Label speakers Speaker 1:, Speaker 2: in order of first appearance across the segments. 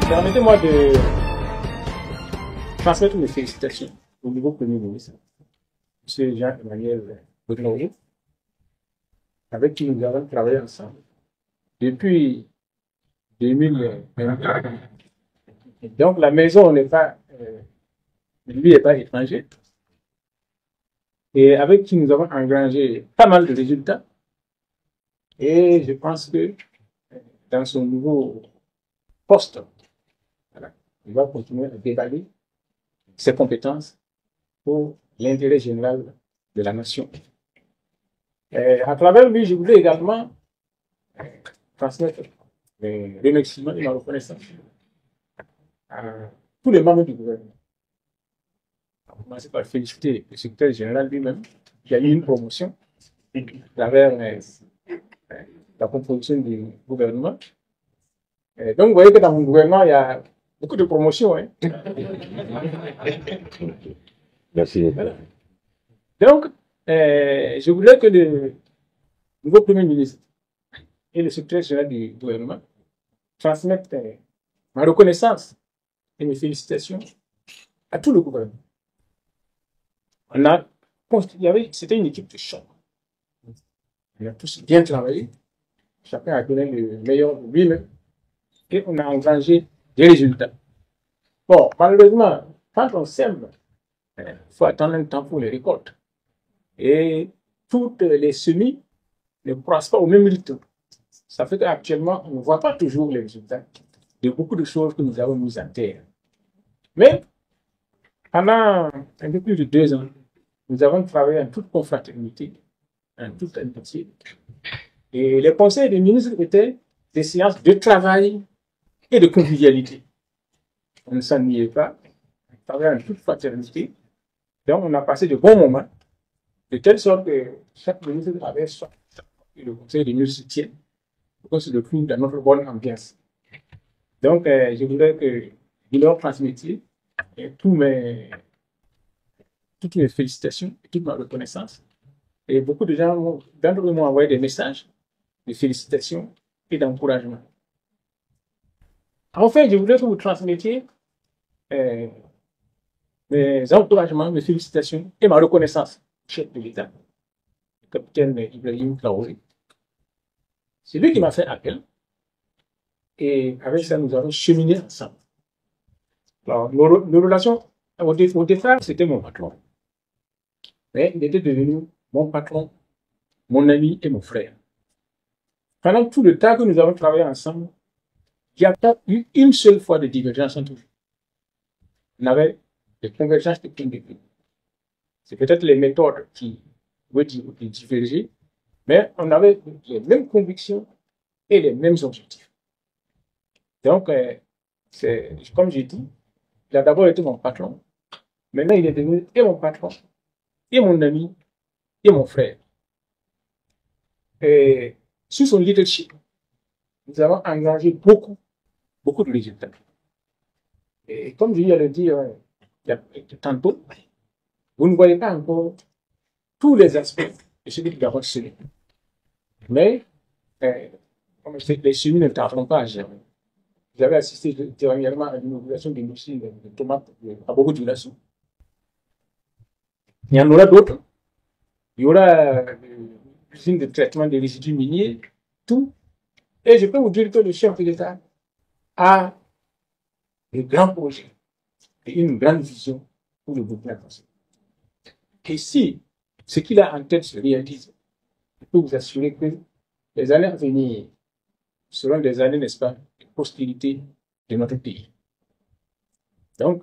Speaker 1: Permettez-moi de transmettre mes félicitations au nouveau Premier ministre, M. Jean-Emmanuel Bournoye, avec qui nous avons travaillé ensemble depuis 2020. Donc la maison n'est pas, lui n'est pas étranger, et avec qui nous avons engrangé pas mal de résultats. Et je pense que dans son nouveau poste, voilà, il va continuer à dévaler ses compétences pour l'intérêt général de la nation. Et à travers lui, je voulais également transmettre mes remerciements et ma reconnaissance à tous les membres du gouvernement. On va commencer par féliciter le secrétaire général lui-même, qui a eu une promotion à travers la composition du gouvernement. Et donc, vous voyez que dans mon gouvernement, il y a beaucoup de promotions. Hein.
Speaker 2: Merci.
Speaker 1: Donc, je voulais que le nouveau Premier ministre et le secrétaire général du gouvernement transmettent ma reconnaissance et mes félicitations à tout le gouvernement. C'était une équipe de choc. On a tous bien travaillé. Chacun a donné le meilleur de lui-même. Et on a engrangé des résultats. Bon, malheureusement, quand on sème, il faut attendre un temps pour les récoltes. Et toutes les semis ne croissent pas au même rythme. Ça fait qu'actuellement, on ne voit pas toujours les résultats de beaucoup de choses que nous avons mises en terre. Mais pendant un peu plus de 2 ans, nous avons travaillé en toute confraternité, en toute amitié. Et les conseils des ministres étaient des séances de travail et de convivialité. On ne s'ennuyait pas, on travaillait en toute fraternité. Donc, on a passé de bons moments, de telle sorte que chaque ministre avait soif et le conseil des ministres se tienne pour qu'on se retrouve dans notre bonne ambiance. Donc, je voudrais que vous leur transmettiez toutes mes félicitations et toute ma reconnaissance. Et beaucoup de gens d'entre eux m'ont envoyé des messages de félicitations et d'encouragement. Enfin, je voudrais que vous transmettiez mes encouragements, mes félicitations et ma reconnaissance au chef de l'État, le capitaine Ibrahim Traoré. C'est lui qui m'a fait appel. Et avec ça, nous avons cheminé ensemble. Alors, nos relations, au départ, c'était mon patron. Mais il était devenu mon patron, mon ami et mon frère. Pendant tout le temps que nous avons travaillé ensemble, il n'y a pas eu une seule fois de divergence entre nous. On avait des convergences de point de vue. C'est peut-être les méthodes qui divergeaient, mais on avait les mêmes convictions et les mêmes objectifs. Donc, comme j'ai dit, il a d'abord été mon patron. Maintenant, il est devenu et mon patron, et mon ami, et mon frère. Et sous son leadership, nous avons engagé beaucoup de résultats. Et comme je viens de le dire tantôt, vous ne voyez pas encore tous les aspects de ce que nous avons semé. Mais les semis ne tarderont pas à germer. Vous avez assisté dernièrement à l'inauguration d'une usine de tomates à beaucoup de villages. Il y en aura d'autres. Il y aura l'usine de traitement des résidus miniers, tout. Et je peux vous dire que le chef de l'État a de grands projets et une grande vision pour le Burkina Faso. Et si ce qu'il a en tête se réalise, je peux vous assurer que les années à venir seront des années, n'est-ce pas, de prospérité de notre pays. Donc,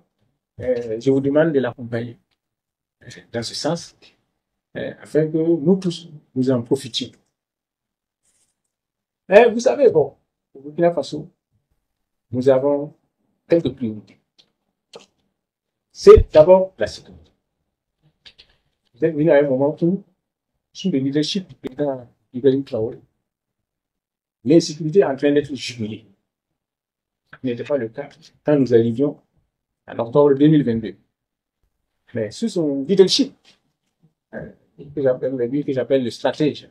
Speaker 1: je vous demande de l'accompagner dans ce sens, afin que nous tous, nous en profitions. Mais vous savez, bon, au Burkina Faso, nous avons quelques priorités. C'est d'abord la sécurité. Vous êtes venu à un moment où, sous le leadership du président Ibrahim Traoré, l'insécurité est en train d'être jubilée. Ce n'était pas le cas quand nous arrivions en octobre 2022. Mais sous son leadership, que j'appelle le stratège,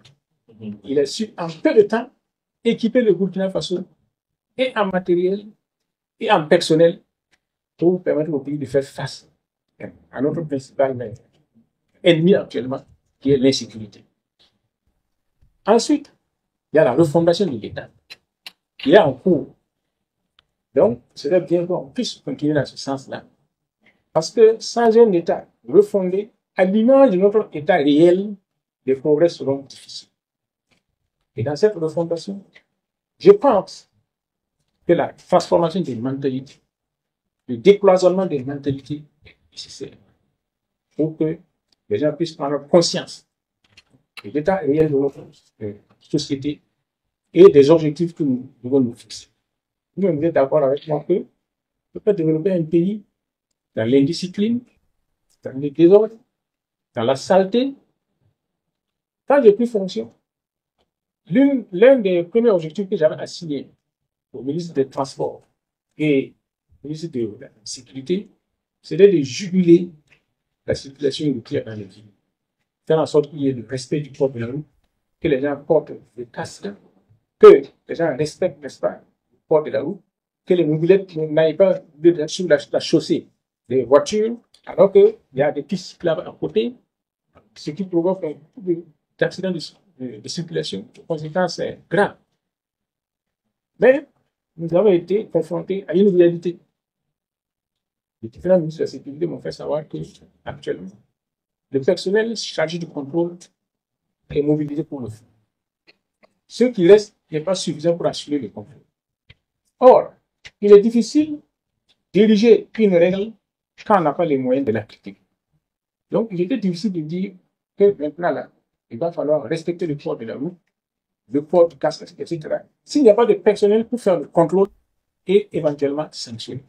Speaker 1: il a su en peu de temps équiper le Burkina Faso et en matériel et en personnel pour permettre au pays de faire face à notre principal ennemi actuellement, qui est l'insécurité. Ensuite, il y a la refondation de l'État qui est en cours. Donc, ce serait bien qu'on puisse continuer dans ce sens-là. Parce que sans un État refondé, à l'image de notre État réel, les progrès seront difficiles. Et dans cette refondation, je pense que la transformation des mentalités, le décloisonnement des mentalités est nécessaire pour que les gens puissent prendre conscience de l'état réel de notre société et des objectifs que nous devons nous fixer. Vous êtes d'accord avec moi que on peut développer un pays dans l'indiscipline, dans le désordre, dans la saleté, quand j'ai plus fonction. L'un des premiers objectifs que j'avais assigné au ministre des Transports et au ministre de la Sécurité, c'était de juguler la circulation routière dans les villes. Faire en sorte qu'il y ait le respect du code de la route, que les gens portent des casques, que les gens respectent, n'est-ce pas, le code de la route, que les mobilettes n'aillent pas sur la chaussée des voitures, alors qu'il y a des pistes cyclables à côté, ce qui provoque des accidents de circulation, de conséquences graves. Mais nous avons été confrontés à une réalité. Les différents ministres de la Sécurité m'ont fait savoir qu'actuellement, le personnel chargé du contrôle est mobilisé pour le faire. Ce qui reste n'est pas suffisant pour assurer le contrôle. Or, il est difficile d'ériger une règle quand on n'a pas les moyens de l'appliquer. Donc, il était difficile de dire que maintenant, là, il va falloir respecter le port de la route, le port du casque, etc. S'il n'y a pas de personnel pour faire le contrôle et éventuellement sanctionner.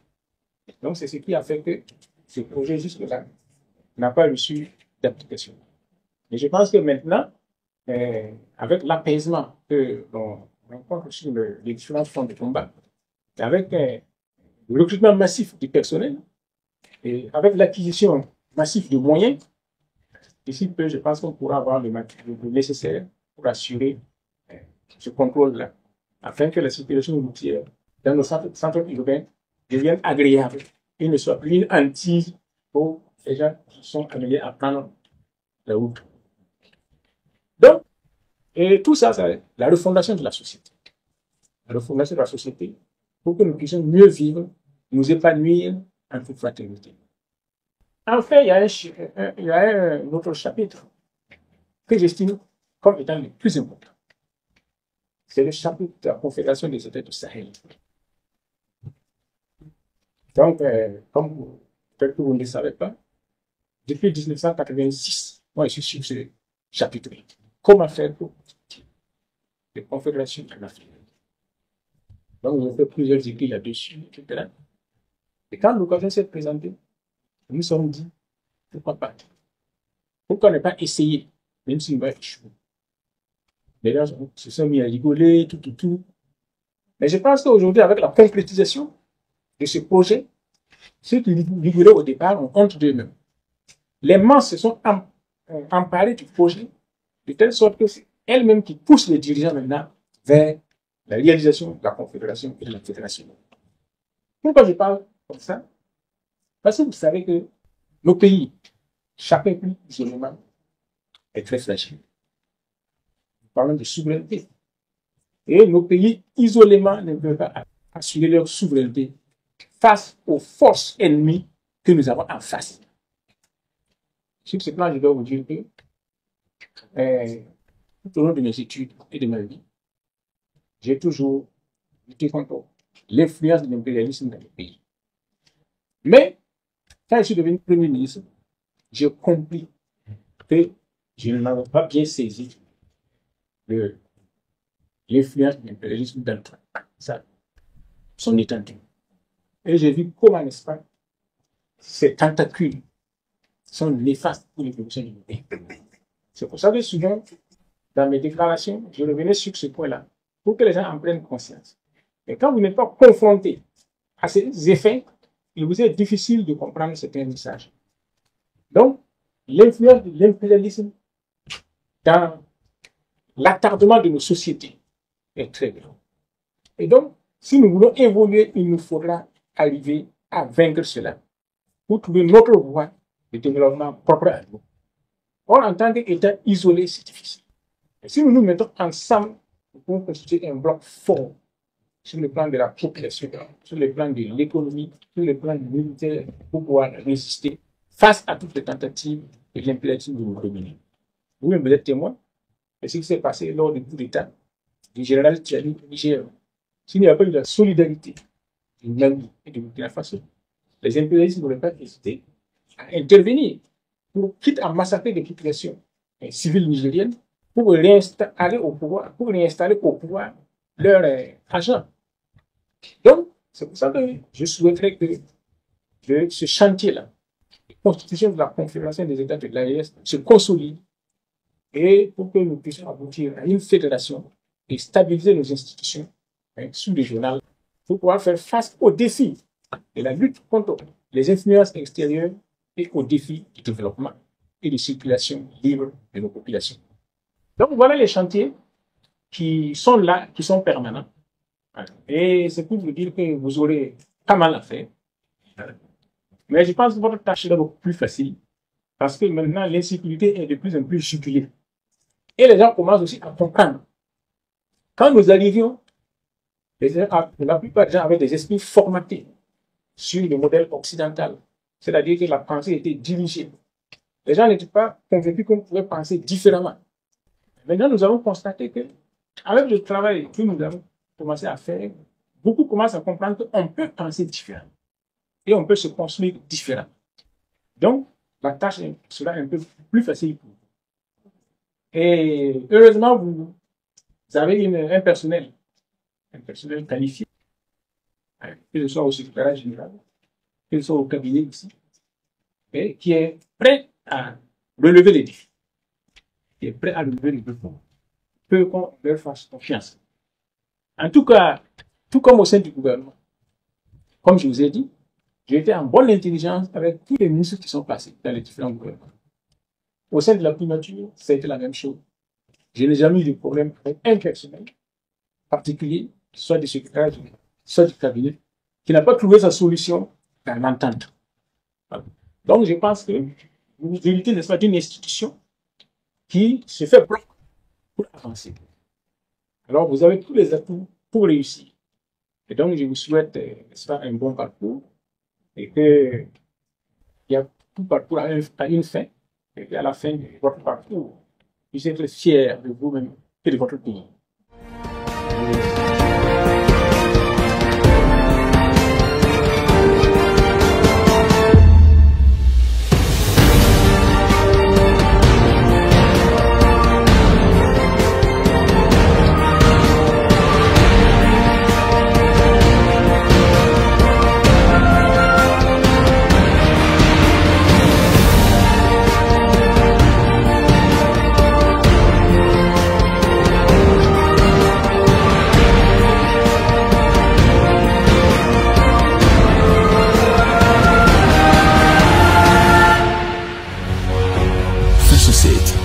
Speaker 1: Donc, c'est ce qui a fait que ce projet jusque-là n'a pas reçu d'application. Et je pense que maintenant, avec l'apaisement que l'on rencontre sur les différents fronts de combat, avec le recrutement massif du personnel et avec l'acquisition massive de moyens, d'ici peu, je pense qu'on pourra avoir le nécessaire pour assurer ce contrôle-là, afin que la circulation routière dans nos centres urbains devienne agréable et ne soit plus une hantise pour les gens qui sont amenés à prendre la route. Donc, et tout ça, c'est la refondation de la société. La refondation de la société pour que nous puissions mieux vivre, nous épanouir en toute fraternité. Enfin, il y a un autre chapitre que j'estime comme étant le plus important. C'est le chapitre de la Confédération des États du Sahel. Donc, comme peut-être que vous ne le savez pas, depuis 1986, moi je suis sur ce chapitre. Comment faire pour les confédérations en Afrique? Donc, on a fait plusieurs écrits là-dessus, etc. Et quand l'occasion s'est présentée, nous nous sommes dit, pourquoi pas? Pourquoi ne pas essayer, même si on va échouer? Les gens se sont mis à rigoler, tout. Mais je pense qu'aujourd'hui, avec la concrétisation de ce projet, ceux qui rigolaient au départ ont honte d'eux-mêmes. Les masses se sont emparées du projet de telle sorte que c'est elles-mêmes qui poussent les dirigeants maintenant vers la réalisation de la confédération et de la fédération. Pourquoi je parle comme ça? Parce que vous savez que nos pays, chacun plus isolément, est très fragile. Nous parlons de souveraineté. Et nos pays, isolément, ne peuvent pas assurer leur souveraineté face aux forces ennemies que nous avons en face. Sur ce plan, je dois vous dire que tout au long de mes études et de ma vie, j'ai toujours lutté contre l'influence de l'impérialisme dans le pays. Mais, quand je suis devenu Premier ministre, j'ai compris que je n'avais pas bien saisi l'influence de l'impérialisme dans son étendue. Et j'ai vu comment, n'est-ce pas, ces tentacules sont néfastes pour l'évolution du pays. C'est pour ça que souvent, dans mes déclarations, je revenais sur ce point-là, pour que les gens en prennent conscience. Mais quand vous n'êtes pas confronté à ces effets, il vous est difficile de comprendre certains messages. Donc, l'influence de l'impérialisme dans l'attardement de nos sociétés est très grand. Et donc, si nous voulons évoluer, il nous faudra arriver à vaincre cela, pour trouver notre voie de développement propre à nous. Or, en tant qu'État isolé, c'est difficile. Et si nous nous mettons ensemble, nous pouvons constituer un bloc fort sur le plan de la population, sur le plan de l'économie, sur le plan du militaire, pour pouvoir résister face à toutes les tentatives et l'impératif de nous dominer. Vous-même, vous êtes témoin de ce qui s'est passé lors du coup d'État du général Tchani au Niger. S'il n'y a pas eu la solidarité du Mali et du Burkina Faso, les impérialistes n'auraient pas hésité à intervenir pour quitte à massacrer des populations civiles nigériennes pour réinstaller au pouvoir leurs agents. Donc, c'est pour ça que je souhaiterais que ce chantier-là, la constitution de la Confédération des États de l'AES, se consolide et pour que nous puissions aboutir à une fédération et stabiliser nos institutions sous-régionales pour pouvoir faire face aux défis de la lutte contre les influences extérieures et aux défis du développement et de circulation libre de nos populations. Donc voilà les chantiers qui sont là, qui sont permanents. Et c'est pour vous dire que vous aurez pas mal à faire. Mais je pense que votre tâche sera beaucoup plus facile parce que maintenant l'insécurité est de plus en plus jugulée. Et les gens commencent aussi à comprendre. Quand nous arrivions, la plupart des gens avaient des esprits formatés sur le modèle occidental. C'est-à-dire que la pensée était dirigée. Les gens n'étaient pas convaincus qu'on pouvait penser différemment. Maintenant, nous avons constaté que, avec le travail que nous avons commencé à faire, beaucoup commencent à comprendre qu'on peut penser différemment. Et on peut se construire différemment. Donc, la tâche sera un peu plus facile pour vous. Et heureusement, vous avez un personnel qualifié, que ce soit au secrétariat général, que ce soit au cabinet ici, et qui est prêt à relever les défis, qui est prêt à relever les défis, peu qu'on leur fasse confiance. En tout cas, tout comme au sein du gouvernement, comme je vous ai dit, j'ai été en bonne intelligence avec tous les ministres qui sont passés dans les différents gouvernements. Au sein de la primature, ça a été la même chose. Je n'ai jamais eu de problème avec un personnel particulier, soit du secrétaire, soit du cabinet, qui n'a pas trouvé sa solution dans l'entente. Voilà. Donc, je pense que vous héritez, n'est-ce pas, d'une institution qui se fait bloc pour avancer. Alors, vous avez tous les atouts pour réussir. Et donc, je vous souhaite, n'est-ce pas, un bon parcours et que tout parcours a une fin et qu'à la fin de votre parcours, vous puissiez être fiers de vous-même et de votre pays.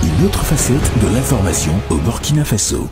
Speaker 2: Une autre facette de l'information au Burkina Faso.